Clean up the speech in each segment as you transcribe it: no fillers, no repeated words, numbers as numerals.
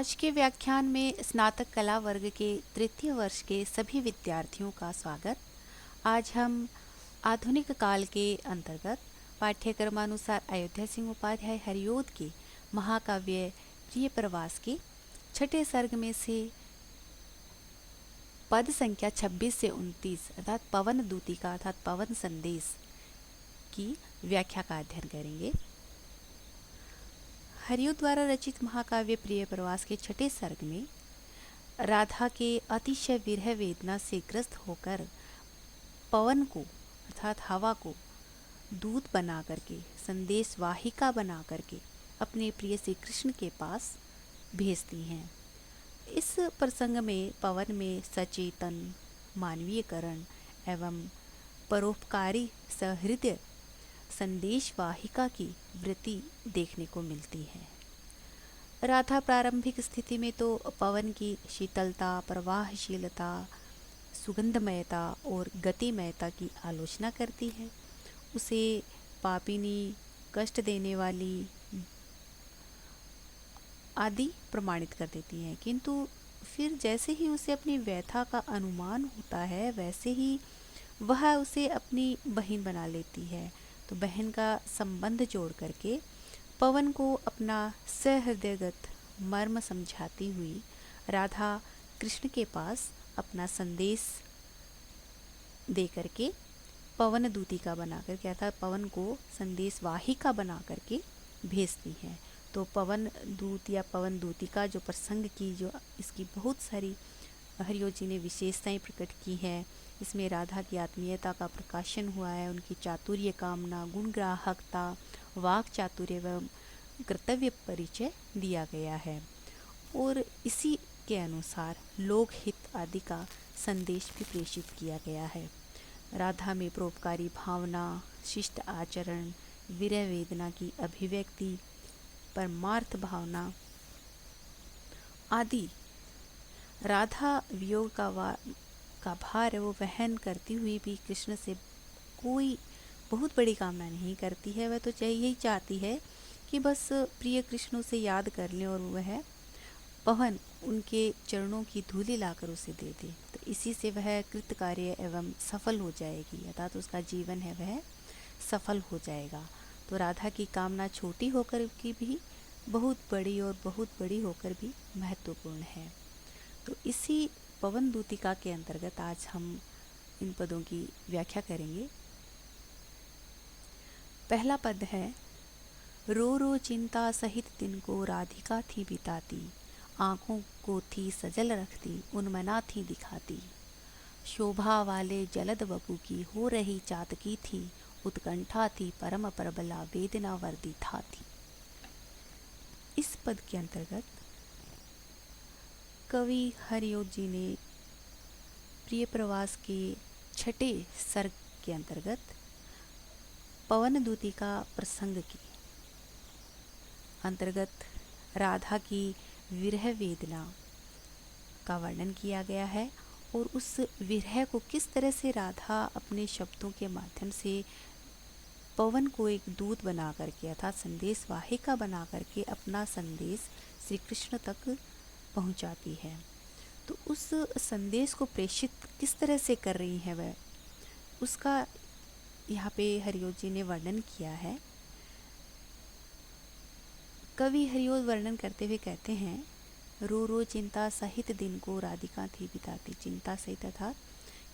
आज के व्याख्यान में स्नातक कला वर्ग के तृतीय वर्ष के सभी विद्यार्थियों का स्वागत। आज हम आधुनिक काल के अंतर्गत पाठ्यक्रमानुसार अयोध्या सिंह उपाध्याय हरिओद के महाकाव्य प्रिय प्रवास के छठे सर्ग में से पद संख्या 26 से 29 अर्थात पवन दूतिका अर्थात पवन संदेश की व्याख्या का अध्ययन करेंगे। हरिओद द्वारा रचित महाकाव्य प्रिय प्रवास के छठे सर्ग में राधा के अतिशय विरह वेदना से ग्रस्त होकर पवन को अर्थात हवा को दूत बना करके, संदेश वाहिका बना करके अपने प्रिय श्री कृष्ण के पास भेजती हैं। इस प्रसंग में पवन में सचेतन, मानवीयकरण एवं परोपकारी सहृदय संदेश वाहिका की वृत्ति देखने को मिलती है। राधा प्रारंभिक स्थिति में तो पवन की शीतलता, प्रवाहशीलता, सुगंधमयता और गतिमयता की आलोचना करती है। उसे पापिनी, कष्ट देने वाली आदि प्रमाणित कर देती हैं, किंतु फिर जैसे ही उसे अपनी व्यथा का अनुमान होता है वैसे ही वह उसे अपनी बहन बना लेती है। तो बहन का संबंध जोड़ करके पवन को अपना सहृदयगत मर्म समझाती हुई राधा कृष्ण के पास अपना संदेश दे करके पवन दूतिका बना करके अर्थात पवन को संदेश वाहिका बना करके भेजती है। तो पवन दूत या पवन दूतिका जो प्रसंग की जो इसकी बहुत सारी हरिओद जी ने विशेषताएं प्रकट की है। इसमें राधा की आत्मीयता का प्रकाशन हुआ है, उनकी चातुर्य कामना, गुणग्राहकता, वाक चातुर्य एवं कर्तव्य परिचय दिया गया है और इसी के अनुसार लोकहित आदि का संदेश भी प्रेषित किया गया है। राधा में परोपकारी भावना, शिष्ट आचरण, विरह वेदना की अभिव्यक्ति, परमार्थ भावना आदि राधा वियोग का भार वो वहन करती हुई भी कृष्ण से कोई बहुत बड़ी कामना नहीं करती है। वह तो यही चाहती है कि बस प्रिय कृष्ण उसे याद कर लें और वह पवन उनके चरणों की धूलि लाकर उसे दे दे, तो इसी से वह कृतकार्य एवं सफल हो जाएगी, अर्थात उसका जीवन है वह सफल हो जाएगा। तो राधा की कामना छोटी होकर की भी बहुत बड़ी होकर भी महत्वपूर्ण है। तो इसी पवन दूतिका के अंतर्गत आज हम इन पदों की व्याख्या करेंगे। पहला पद है, रो रो चिंता सहित दिन को राधिका थी बिताती, आँखों को थी सजल रखती, उन्मना थी दिखाती, शोभा वाले जलद वपु की हो रही चातकी थी, उत्कंठा थी परम प्रबला वेदना वर्दिता थी। इस पद के अंतर्गत कवि हरिओद जी ने प्रिय प्रवास के छठे सर्ग के अंतर्गत पवन दूतिका प्रसंग के अंतर्गत राधा की विरह वेदना का वर्णन किया गया है और उस विरह को किस तरह से राधा अपने शब्दों के माध्यम से पवन को एक दूत बना करके अर्थात संदेश वाहिका बना करके अपना संदेश श्री कृष्ण तक पहुंचाती है। तो उस संदेश को प्रेषित किस तरह से कर रही है वह, उसका यहाँ पे हरिओद जी ने वर्णन किया है। कवि हरिओद वर्णन करते हुए कहते हैं, रो रो चिंता सहित दिन को राधिका थी बिताती, चिंता सहित अर्थात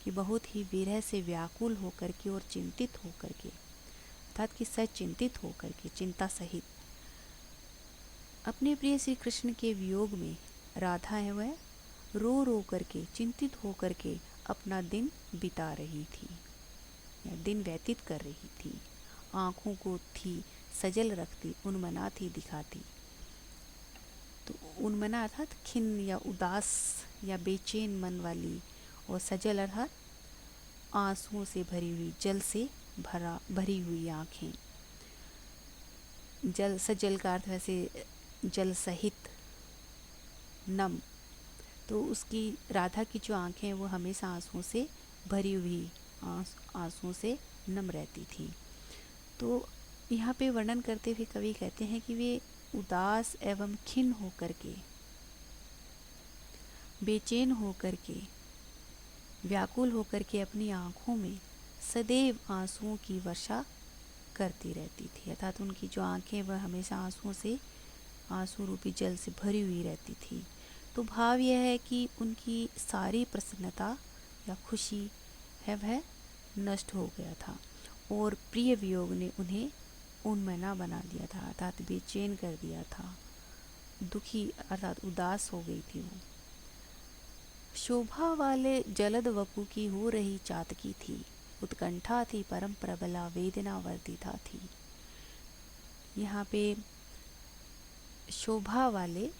कि बहुत ही विरह से व्याकुल होकर के और चिंतित होकर के अर्थात कि सचिंतित होकर के चिंता सहित अपने प्रिय श्री कृष्ण के वियोग में राधा है वह रो रो करके चिंतित होकर के अपना दिन बिता रही थी या दिन व्यतीत कर रही थी। आँखों को थी सजल रखती, उन्मना थी दिखाती। तो उन्मना अर्थात खिन्न या उदास या बेचैन मन वाली, और सजल अर्थात आंसुओं से भरी हुई, जल से भरी हुई आँखें। जल सजल का अर्थ वैसे जल सहित नम, तो उसकी राधा की जो आंखें वो हमेशा आंसुओं से भरी हुई, आंसुओं से नम रहती थी। तो यहाँ पे वर्णन करते हुए कवि कहते हैं कि वे उदास एवं खिन्न होकर के बेचैन होकर के, व्याकुल होकर के अपनी आँखों में सदैव आंसुओं की वर्षा करती रहती थी। अर्थात उनकी जो आँखें वह हमेशा आंसुओं से, आंसू रूपी जल से भरी हुई रहती थी। तो भाव यह है कि उनकी सारी प्रसन्नता या खुशी है वह नष्ट हो गया था और प्रिय वियोग ने उन्हें उन्मना बना दिया था, अर्थात बेचैन कर दिया था, दुखी अर्थात उदास हो गई थी वो। शोभा वाले जलद वपु की हो रही चातकी थी, उत्कंठा थी परम प्रबला वेदना वर्धिता थी। यहाँ पे शोभा वाले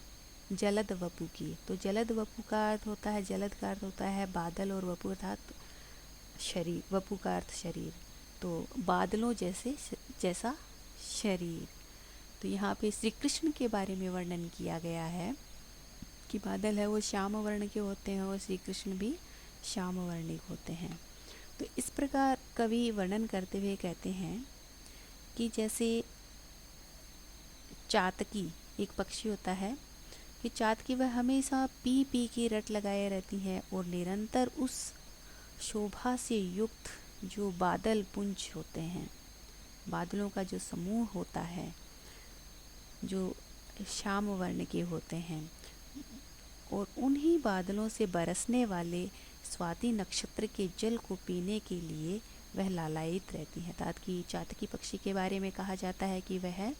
जलद वपु की, तो जलद वपु का अर्थ होता है, जलद का अर्थ होता है बादल और वपु अर्थात शरीर, वपु का अर्थ शरीर, तो बादलों जैसा शरीर। तो यहाँ पे श्री कृष्ण के बारे में वर्णन किया गया है कि बादल है वो श्याम वर्ण के होते हैं और श्री कृष्ण भी श्याम वर्णिक होते हैं। तो इस प्रकार कवि वर्णन करते हुए कहते हैं कि जैसे चातकी एक पक्षी होता है कि चातकी वह हमेशा पी पी की रट लगाए रहती है और निरंतर उस शोभा से युक्त जो बादल पुंज होते हैं, बादलों का जो समूह होता है जो श्याम वर्ण के होते हैं, और उन्हीं बादलों से बरसने वाले स्वाति नक्षत्र के जल को पीने के लिए वह लालायित रहती है। अर्थात कि चातकी पक्षी के बारे में कहा जाता है कि वह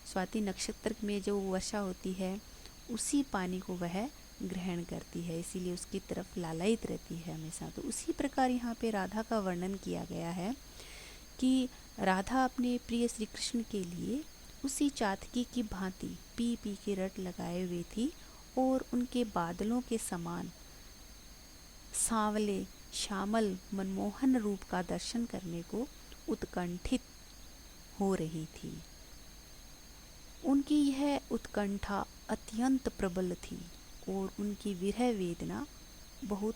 स्वाति नक्षत्र में जो वर्षा होती है उसी पानी को वह ग्रहण करती है, इसीलिए उसकी तरफ लालायित रहती है हमेशा। तो उसी प्रकार यहाँ पे राधा का वर्णन किया गया है कि राधा अपने प्रिय श्री कृष्ण के लिए उसी चातकी की भांति पी पी के रट लगाए हुए थी और उनके बादलों के समान सांवले श्यामल मनमोहन रूप का दर्शन करने को उत्कंठित हो रही थी। उनकी यह उत्कंठा अत्यंत प्रबल थी और उनकी विरह वेदना बहुत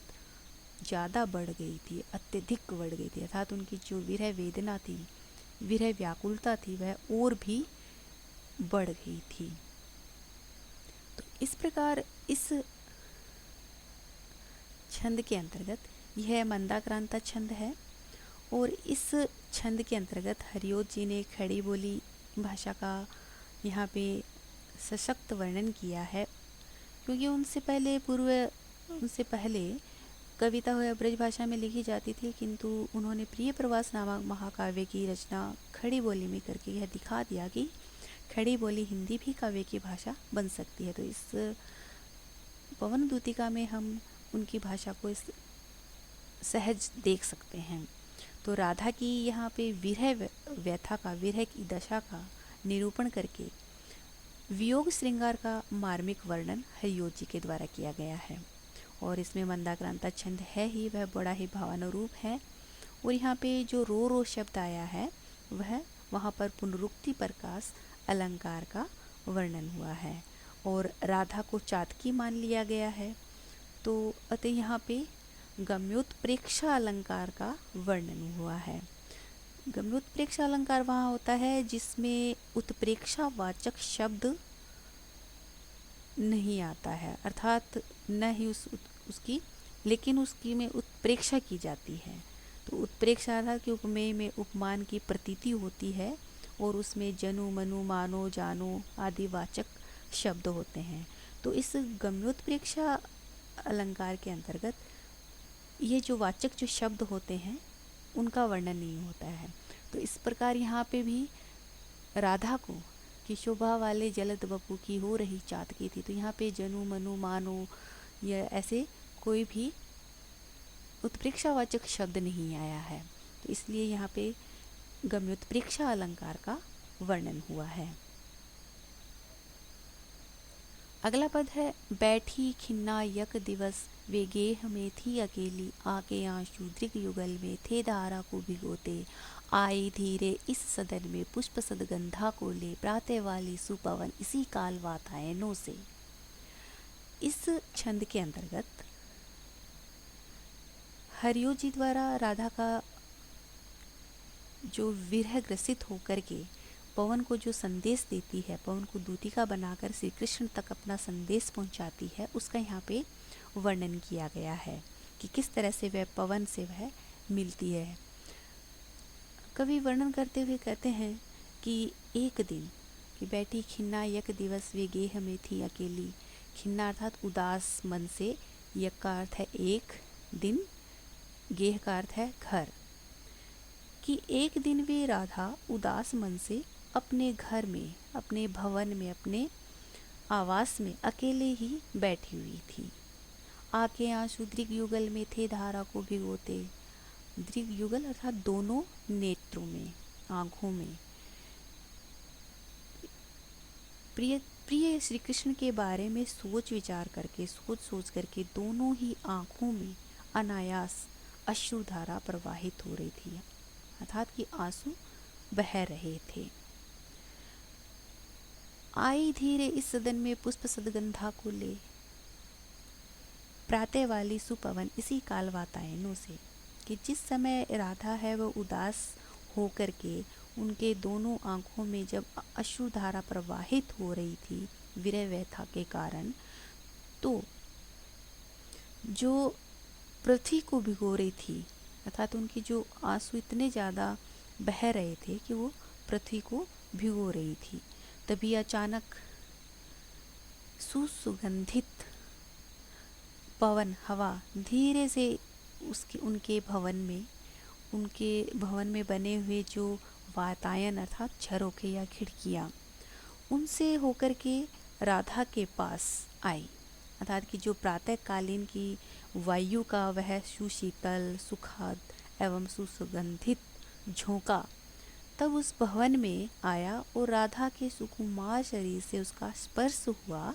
ज़्यादा बढ़ गई थी, अत्यधिक बढ़ गई थी। अर्थात उनकी जो विरह वेदना थी, विरह व्याकुलता थी, वह और भी बढ़ गई थी। तो इस प्रकार इस छंद के अंतर्गत, यह मंदाक्रांता छंद है और इस छंद के अंतर्गत हरिओत जी ने खड़ी बोली भाषा का यहाँ पे सशक्त वर्णन किया है, क्योंकि उनसे पहले कविता वह ब्रज भाषा में लिखी जाती थी, किंतु उन्होंने प्रिय प्रवास नामक महाकाव्य की रचना खड़ी बोली में करके यह दिखा दिया कि खड़ी बोली हिंदी भी काव्य की भाषा बन सकती है। तो इस पवन दूतिका में हम उनकी भाषा को इस सहज देख सकते हैं। तो राधा की यहाँ पे विरह व्यथा का, विरह की दशा का निरूपण करके वियोग श्रृंगार का मार्मिक वर्णन हरिओत जी के द्वारा किया गया है। और इसमें मंदाक्रांता छंद है ही वह बड़ा ही भावानुरूप है। और यहाँ पे जो रो रो शब्द आया है वह वहाँ पर पुनरुक्ति प्रकाश अलंकार का वर्णन हुआ है और राधा को चातकी मान लिया गया है। तो अतः यहाँ पे गम्योत्प्रेक्षा अलंकार का वर्णन हुआ है। गम्योत्प्रेक्षा अलंकार वहाँ होता है जिसमें उत्प्रेक्षा वाचक शब्द नहीं आता है, अर्थात न ही उसकी लेकिन उसकी में उत्प्रेक्षा की जाती है। तो उत्प्रेक्षा अर्थात कि उपमेय में उपमान की प्रतीति होती है और उसमें जनु मनु मानो जानो आदि वाचक शब्द होते हैं। तो इस गम्योत्प्रेक्षा अलंकार के अंतर्गत ये जो वाचक जो शब्द होते हैं उनका वर्णन नहीं होता है। तो इस प्रकार यहाँ पे भी राधा को कि शोभा वाले जलद वपु की हो रही चातकी थी, तो यहाँ पे जनु मनु मानो या ऐसे कोई भी उत्प्रेक्षावाचक शब्द नहीं आया है, तो इसलिए यहाँ पे गम्योत्प्रेक्षा अलंकार का वर्णन हुआ है। अगला पद है बैठी खिन्ना यक दिवस वे गेह में थी अकेली आके आंसू दृग युगल में थे धारा को भिगोते आई धीरे इस सदन में पुष्प सदगंधा को ले प्रातः वाली सुपवन इसी काल वातायनों से। इस छंद के अंतर्गत हरिओत जी द्वारा राधा का जो विरह ग्रसित होकर के पवन को जो संदेश देती है, पवन को दूतिका बनाकर श्री कृष्ण तक अपना संदेश पहुंचाती है, उसका यहाँ पे वर्णन किया गया है कि किस तरह से वह पवन से वह मिलती है। कवि वर्णन करते हुए कहते हैं कि एक दिन कि बैठी खिन्ना यक दिवस वे गेह में थी अकेली। खिन्ना अर्थात उदास मन से, यक का अर्थ है एक दिन, गेह का अर्थ है घर। कि एक दिन वे राधा उदास मन से अपने घर में, अपने भवन में, अपने आवास में अकेले ही बैठी हुई थी। आके आंसू दृग युगल में थे धारा को भिगोते। दृग युगल अर्थात दोनों नेत्रों में, आंखों में। प्रिय प्रिय श्री कृष्ण के बारे में सोच विचार करके, सोच सोच करके दोनों ही आंखों में अनायास अश्रुधारा प्रवाहित हो रही थी, अर्थात कि आंसू बह रहे थे। आई धीरे इस सदन में पुष्प सदगंधा को ले, प्रातः वाली सुपवन इसी काल वातायनों से। कि जिस समय राधा है वह उदास होकर के उनके दोनों आंखों में जब अश्रुधारा प्रवाहित हो रही थी विरह व्यथा के कारण, तो जो पृथ्वी को भिगो रही थी, अर्थात उनके जो आंसू इतने ज़्यादा बह रहे थे कि वो पृथ्वी को भिगो रही थी, तभी अचानक सुसुगंधित पवन हवा धीरे से उनके भवन में बने हुए जो वातायन अर्थात झरोखे या खिड़कियाँ, उनसे होकर के राधा के पास आई। अर्थात कि जो प्रातःकालीन की वायु का वह सुशीतल, सुखद एवं सुसुगंधित झोंका तब उस भवन में आया और राधा के सुकुमार शरीर से उसका स्पर्श हुआ,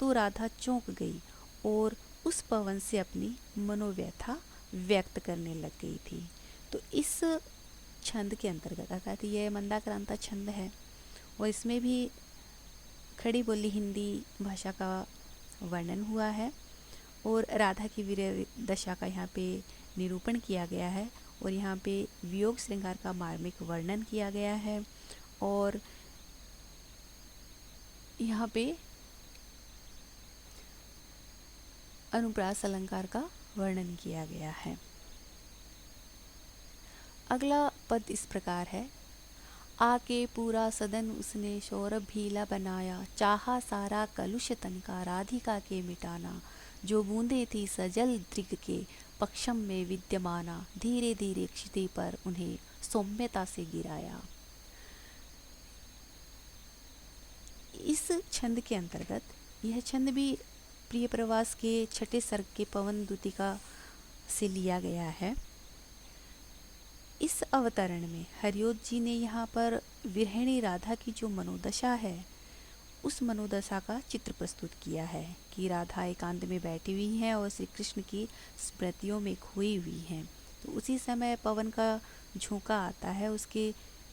तो राधा चौंक गई और उस पवन से अपनी मनोव्यथा व्यक्त करने लग गई थी। तो इस छंद के अंतर्गत, अर्थात यह मंदाक्रांता छंद है और इसमें भी खड़ी बोली हिंदी भाषा का वर्णन हुआ है और राधा की वीर दशा का यहाँ पे निरूपण किया गया है और यहाँ पे वियोग श्रृंगार का मार्मिक वर्णन किया गया है और यहाँ पे अनुप्रास अलंकार का वर्णन किया गया है। अगला पद इस प्रकार है। आके पूरा सदन उसने सौरभ भीला बनाया, चाहा सारा कलुष तन का राधिका के मिटाना। जो बूंदे थी सजल दृग के पक्षम में विद्यमाना, धीरे धीरे क्षिति पर उन्हें सौम्यता से गिराया। इस छंद के अंतर्गत, यह छंद भी प्रिय प्रवास के छठे सर्ग के पवन दूतिका से लिया गया है। इस अवतरण में हरिओत जी ने यहाँ पर विरहिणी राधा की जो मनोदशा है, उस मनोदशा का चित्र प्रस्तुत किया है कि राधा एकांत में बैठी हुई है और श्री कृष्ण की स्मृतियों में खोई हुई हैं। तो उसी समय पवन का झोंका आता है उसके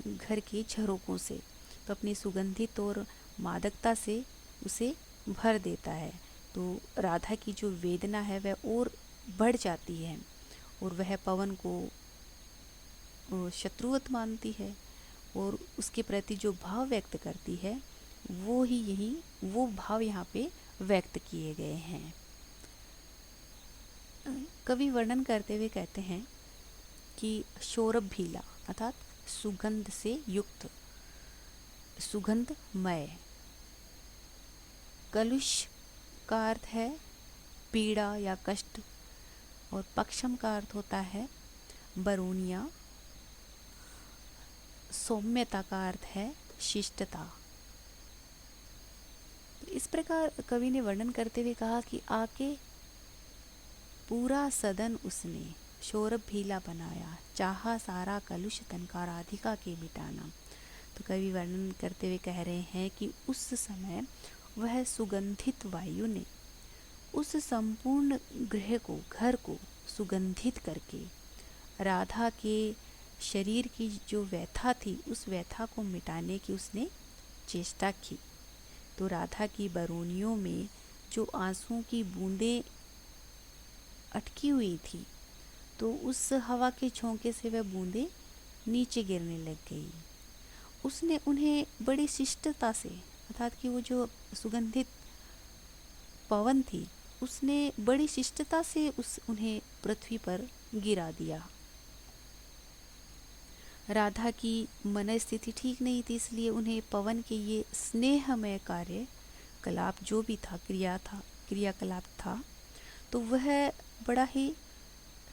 घर के झरोकों से, तो अपनी सुगंधित और मादकता से उसे भर देता है। तो राधा की जो वेदना है वह और बढ़ जाती है और वह पवन को शत्रुवत मानती है और उसके प्रति जो भाव व्यक्त करती है वो भाव यहाँ पे व्यक्त किए गए हैं। कवि वर्णन करते हुए कहते हैं कि सौरभ भीला अर्थात सुगंध से युक्त, सुगंधमय। कलुष का अर्थ है पीड़ा या कष्ट और पक्षम का अर्थ होता है बरोनिया। सौम्यता का अर्थ है शिष्टता। इस प्रकार कवि ने वर्णन करते हुए कहा कि आके पूरा सदन उसने सौरभ भीला बनाया, चाहा सारा कलुष तन का राधिका के मिटाना। तो कवि वर्णन करते हुए कह रहे हैं कि उस समय वह सुगंधित वायु ने उस संपूर्ण घर को सुगंधित करके राधा के शरीर की जो व्यथा थी उस व्यथा को मिटाने की उसने चेष्टा की। तो राधा की बरौनियों में जो आंसुओं की बूंदें अटकी हुई थी, तो उस हवा के झोंके से वह बूंदें नीचे गिरने लग गई। उसने उन्हें बड़ी शिष्टता से, अर्थात कि वो जो सुगंधित पवन थी उसने बड़ी शिष्टता से उन्हें पृथ्वी पर गिरा दिया। राधा की मन स्थिति ठीक नहीं थी, इसलिए उन्हें पवन के ये स्नेहमय कार्य कलाप जो भी था, क्रियाकलाप था, तो वह बड़ा ही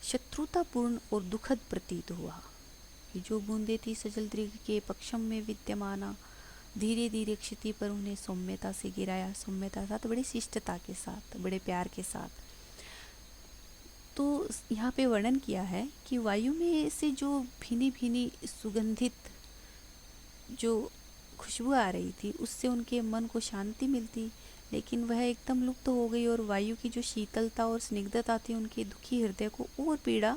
शत्रुतापूर्ण और दुखद प्रतीत हुआ। कि जो बूंदे थी सजल दृग के पक्षम में विद्यमाना, धीरे धीरे क्षिति पर उन्हें सौम्यता से गिराया। सौम्यता साथ बड़ी शिष्टता के साथ, बड़े प्यार के साथ। तो यहाँ पे वर्णन किया है कि वायु में से जो भीनी भीनी सुगंधित जो खुशबू आ रही थी, उससे उनके मन को शांति मिलती, लेकिन वह एकदम लुप्त हो गई और वायु की जो शीतलता और स्निग्धता थी उनके दुखी हृदय को और पीड़ा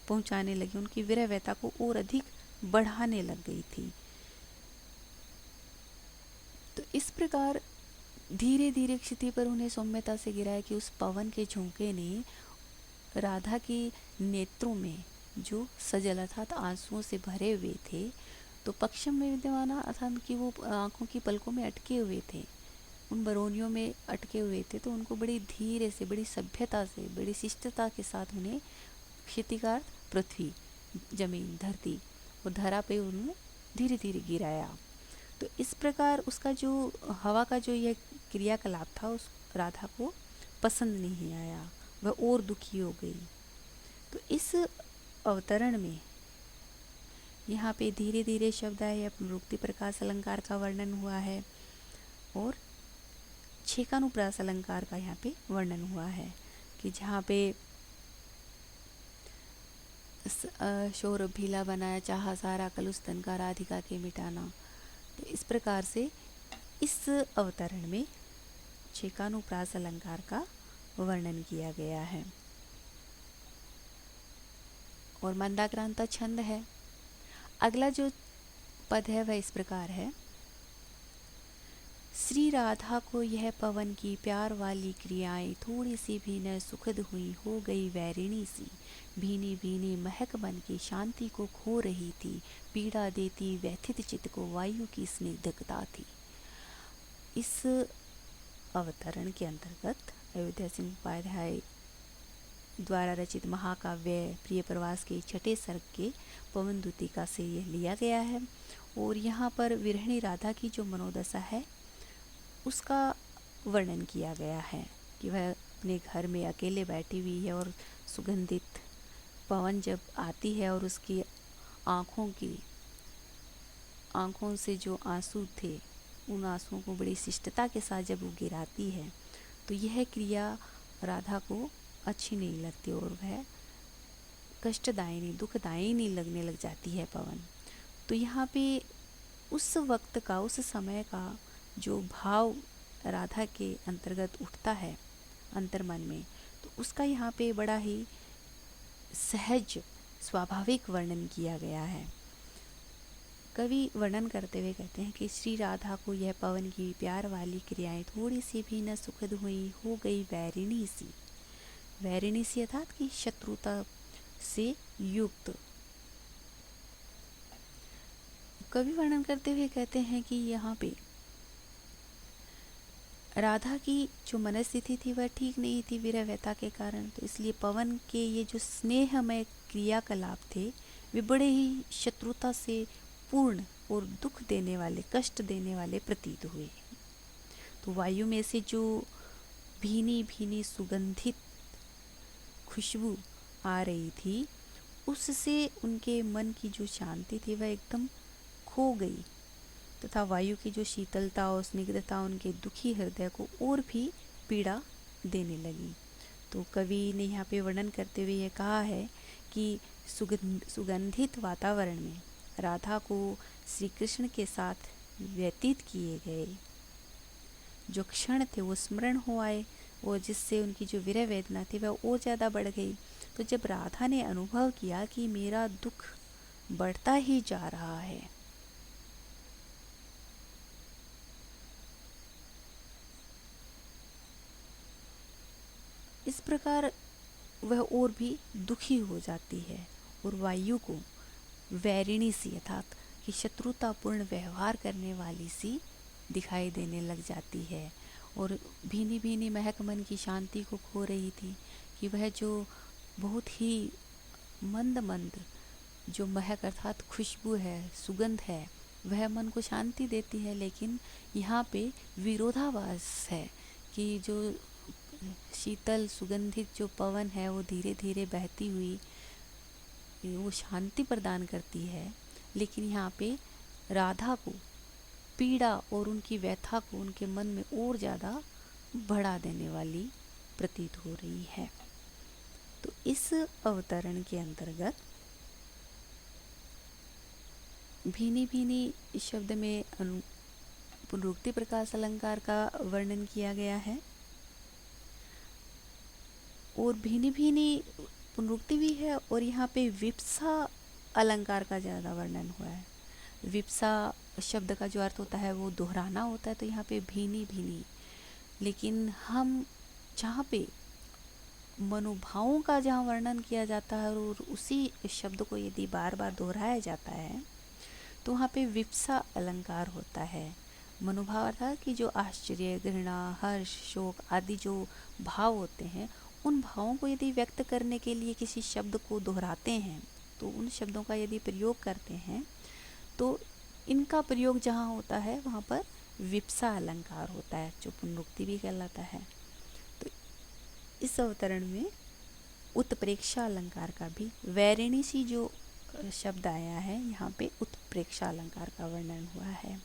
पहुंचाने लगी, उनकी विरह व्यथा को और अधिक बढ़ाने लग गई थी। तो इस प्रकार धीरे धीरे क्षिति पर उन्हें सौम्यता से गिराया कि उस पवन के झोंके ने राधा के नेत्रों में जो सजल अर्थात आंसुओं से भरे हुए थे, तो पक्षम में विद्यमाना अर्थात कि वो आंखों की पलकों में अटके हुए थे, उन बरौनियों में अटके हुए थे, तो उनको बड़ी धीरे से, बड़ी सभ्यता से, बड़ी शिष्टता के साथ उन्हें क्षितिकार पृथ्वी, जमीन, धरती और धरा पे उन्होंने धीरे धीरे गिराया। तो इस प्रकार उसका जो हवा का जो यह क्रियाकलाप था उस राधा को पसंद नहीं आया, वह और दुखी हो गई। तो इस अवतरण में यहाँ पे धीरे धीरे शब्द आए, पुनरुक्ति प्रकाश अलंकार का वर्णन हुआ है और छेकानुप्रास अलंकार का यहाँ पे वर्णन हुआ है कि जहाँ पे शोर भीला बनाया चाहा सारा कलुष तन का राधिका के मिटाना। तो इस प्रकार से इस अवतरण में छेकानुप्रास अलंकार का वर्णन किया गया है। और मंदाक्रांता छंद है। अगला जो पद है वह इस प्रकार है। श्री राधा को यह पवन की प्यार वाली क्रियाएं थोड़ी सी भी न सुखद हुई, हो गई वैरिणी सी, भीनी भीनी महक बन के शांति को खो रही थी, पीड़ा देती व्यथित चित्त को वायु की स्निग्धता थी। इस अवतरण के अंतर्गत अयोध्या सिंह उपाध्याय द्वारा रचित महाकाव्य प्रिय प्रवास के छठे सर्ग के पवन दूतिका से यह लिया गया है। और यहाँ पर विरहिणी राधा की जो मनोदशा है उसका वर्णन किया गया है कि वह अपने घर में अकेले बैठी हुई है और सुगंधित पवन जब आती है और उसकी आँखों से जो आंसू थे उन आंसुओं को बड़ी शिष्टता के साथ जब वो गिराती है, तो यह क्रिया राधा को अच्छी नहीं लगती और वह कष्टदायिनी, दुखदायिनी लगने लग जाती है पवन। तो यहाँ पे उस वक्त का, उस समय का जो भाव राधा के अंतर्गत उठता है अंतर्मन में, तो उसका यहाँ पे बड़ा ही सहज स्वाभाविक वर्णन किया गया है। कवि वर्णन करते हुए कहते हैं कि श्री राधा को यह पवन की प्यार वाली क्रियाएं थोड़ी सी भी न सुखद हुई, हो गई वैरिणी सी। वैरिणी सी अर्थात कि शत्रुता से युक्त। कवि वर्णन करते हुए कहते हैं कि यहाँ पे राधा की जो मनस्थिति थी वह ठीक नहीं थी विरह व्यथा के कारण, तो इसलिए पवन के ये जो स्नेहमय क्रियाकलाप थे वे बड़े ही शत्रुता से पूर्ण और दुख देने वाले, कष्ट देने वाले प्रतीत हुए। तो वायु में से जो भीनी भीनी सुगंधित खुशबू आ रही थी उससे उनके मन की जो शांति थी वह एकदम खो गई, तथा वायु की जो शीतलता और स्निग्धता उनके दुखी हृदय को और भी पीड़ा देने लगी। तो कवि ने यहाँ पे वर्णन करते हुए यह कहा है कि सुगंधित वातावरण में राधा को श्री कृष्ण के साथ व्यतीत किए गए जो क्षण थे वो स्मरण हो आए और जिससे उनकी जो विरह वेदना थी वह और ज़्यादा बढ़ गई। तो जब राधा ने अनुभव किया कि मेरा दुख बढ़ता ही जा रहा है, इस प्रकार वह और भी दुखी हो जाती है और वायु को वैरिणी सी अर्थात कि शत्रुतापूर्ण व्यवहार करने वाली सी दिखाई देने लग जाती है। और भीनी भीनी महक मन की शांति को खो रही थी कि वह जो बहुत ही मंद मंद जो महक अर्थात खुशबू है, सुगंध है, वह मन को शांति देती है। लेकिन यहाँ पे विरोधाभास है कि जो शीतल सुगंधित जो पवन है वो धीरे धीरे बहती हुई वो शांति प्रदान करती है, लेकिन यहाँ पे राधा को पीड़ा और उनकी व्यथा को उनके मन में और ज़्यादा बढ़ा देने वाली प्रतीत हो रही है। तो इस अवतरण के अंतर्गत भीनी भीनी शब्द में पुनरुक्ति प्रकाश अलंकार का वर्णन किया गया है और भीनी भीनी पुनरुक्ति भी है और यहाँ पे विप्सा अलंकार का ज़्यादा वर्णन हुआ है। विप्सा शब्द का जो अर्थ होता है वो दोहराना होता है, तो यहाँ पे भीनी भीनी, लेकिन हम जहाँ पे मनोभावों का जहाँ वर्णन किया जाता है और उसी शब्द को यदि बार बार दोहराया जाता है तो वहाँ पे विप्सा अलंकार होता है। मनोभाव अर्थात कि जो आश्चर्य, घृणा, हर्ष, शोक आदि जो भाव होते हैं, उन भावों को यदि व्यक्त करने के लिए किसी शब्द को दोहराते हैं, तो उन शब्दों का यदि प्रयोग करते हैं तो इनका प्रयोग जहाँ होता है वहाँ पर विप्सा अलंकार होता है, जो पुनरुक्ति भी कहलाता है। तो इस अवतरण में उत्प्रेक्षा अलंकार का भी वैरिणी सी जो शब्द आया है, यहाँ पे उत्प्रेक्षा अलंकार का वर्णन हुआ है।